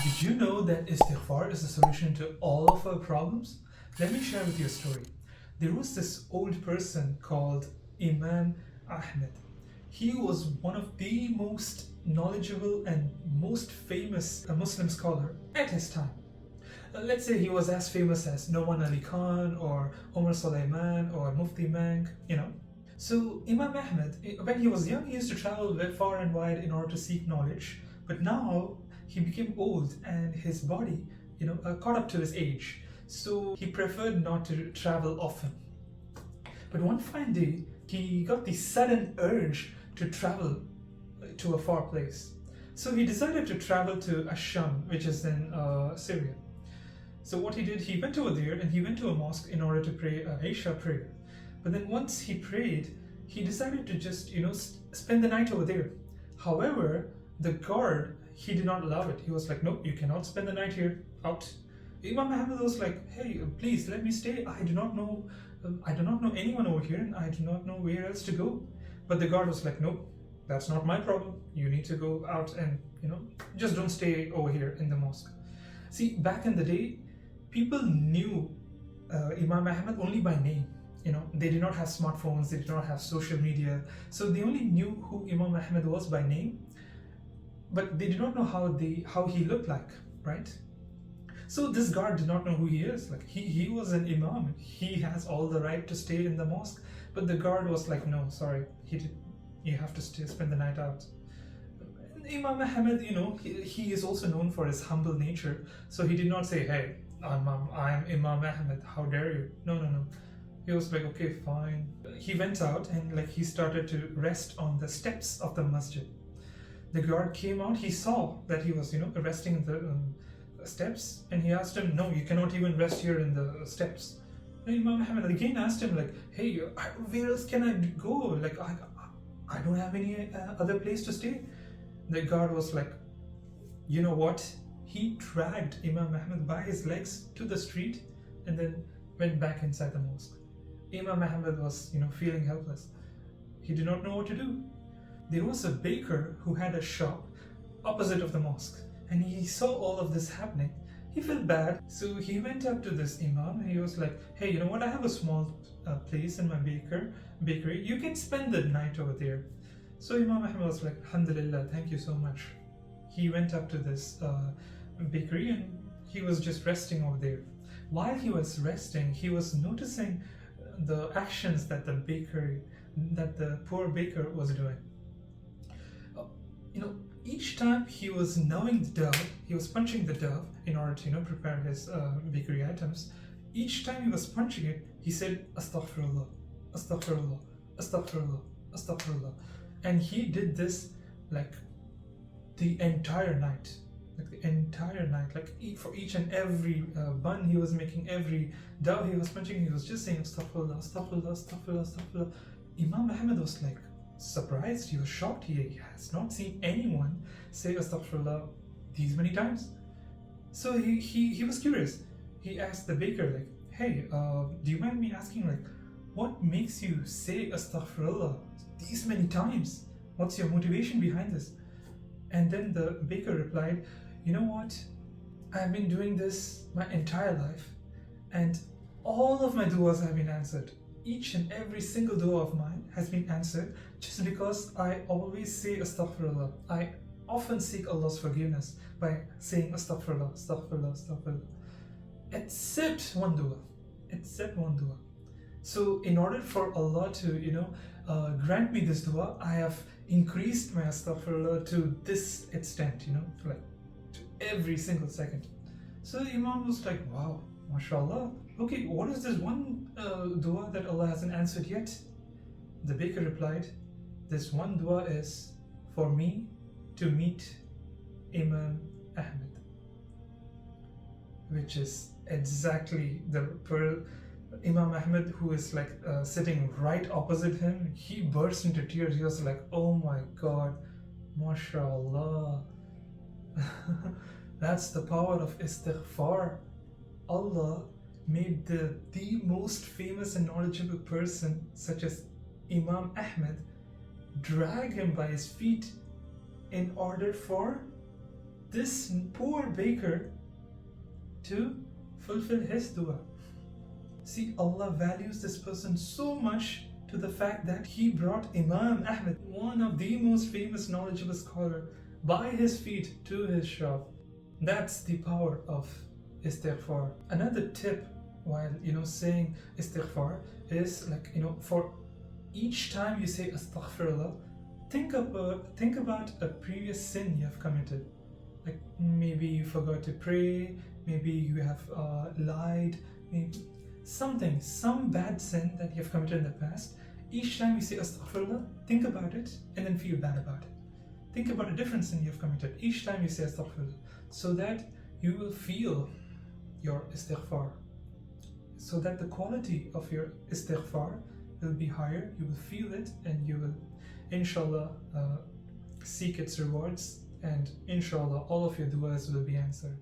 Did you know that Istighfar is the solution to all of our problems? Let me share with you a story. There was this old person called Imam Ahmed. He was one of the most knowledgeable and most famous Muslim scholar at his time. Let's say he was as famous as Noman Ali Khan or Omar Sulaiman or Mufti Mang. So Imam Ahmed, when he was young, he used to travel very far and wide in order to seek knowledge. But now he became old and his body, caught up to his age. So he preferred not to travel often. But one fine day, he got the sudden urge to travel to a far place. So he decided to travel to Asham, which is in Syria. So what he did, he went over there and he went to a mosque in order to pray Isha prayer. But then once he prayed, he decided to just, spend the night over there. However, the guard, he did not allow it. He was like, no, you cannot spend the night here, out. Imam Ahmed was like, hey, please let me stay. I do not know anyone over here and I do not know where else to go. But the guard was like, no, that's not my problem. You need to go out and, just don't stay over here in the mosque. See, back in the day, people knew Imam Ahmed only by name. They did not have smartphones, they did not have social media. So they only knew who Imam Ahmed was by name, but they did not know how he looked like, right? So this guard did not know who he is. Like he was an imam. He has all the right to stay in the mosque. But the guard was like, no, sorry, you have to spend the night out. And Imam Ahmed, he is also known for his humble nature. So he did not say, hey, I'm Imam Ahmed, how dare you? No. He was like, okay, fine. He went out and he started to rest on the steps of the masjid. The guard came out, he saw that he was, resting in the steps, and he asked him, no, you cannot even rest here in the steps. And Imam Ahmed again asked him, hey, where else can I go? I don't have any other place to stay. The guard was like, you know what? He dragged Imam Ahmed by his legs to the street and then went back inside the mosque. Imam Ahmed was, feeling helpless. He did not know what to do. There was a baker who had a shop opposite of the mosque, and he saw all of this happening. He felt bad, so he went up to this imam and he was like, hey, you know what, I have a small place in my bakery. You can spend the night over there. So Imam Ahmed was like, alhamdulillah, thank you so much. He went up to this bakery and he was just resting over there. While he was resting, he was noticing the actions that the poor baker was doing. Each time he was gnawing the dough, he was punching the dough in order to prepare his bakery items. Each time he was punching it, he said Astaghfirullah, Astaghfirullah, Astaghfirullah, Astaghfirullah. And he did this the entire night. For each and every bun he was making, every dough he was punching, he was just saying Astaghfirullah, Astaghfirullah, Astaghfirullah, Astaghfirullah. Imam Ahmed was surprised, he was shocked. He has not seen anyone say Astaghfirullah these many times. So he was curious. He asked the baker, hey, do you mind me asking, what makes you say Astaghfirullah these many times? What's your motivation behind this? And then the baker replied, you know what? I've been doing this my entire life, and all of my du'as have been answered. Each and every single dua of mine has been answered just because I always say Astaghfirullah. I often seek Allah's forgiveness by saying Astaghfirullah, Astaghfirullah, Astaghfirullah. Except one dua. So in order for Allah to, grant me this dua, I have increased my Astaghfirullah to this extent, to every single second. So the Imam was like, wow, mashallah. Okay, what is this one dua that Allah hasn't answered yet? The baker replied, this one dua is for me to meet Imam Ahmed, which is exactly the Imam Ahmed who is sitting right opposite him. He burst into tears. He was like, oh my God, mashallah. That's the power of Istighfar. Allah made the most famous and knowledgeable person, such as Imam Ahmed, drag him by his feet in order for this poor baker to fulfill his dua. See, Allah values this person so much to the fact that He brought Imam Ahmed, one of the most famous knowledgeable scholar, by his feet to his shop. That's the power of Istighfar. Another tip while saying Istighfar is, like, for each time you say Astaghfirullah, think about a previous sin you have committed. Like maybe you forgot to pray, maybe you have lied, maybe some bad sin that you have committed in the past. Each time you say Astaghfirullah, think about it and then feel bad about it. Think about a different sin you have committed each time you say Astaghfirullah, so that you will feel your Istighfar, so that the quality of your Istighfar will be higher. You will feel it and you will, inshallah, seek its rewards, and inshallah all of your du'as will be answered.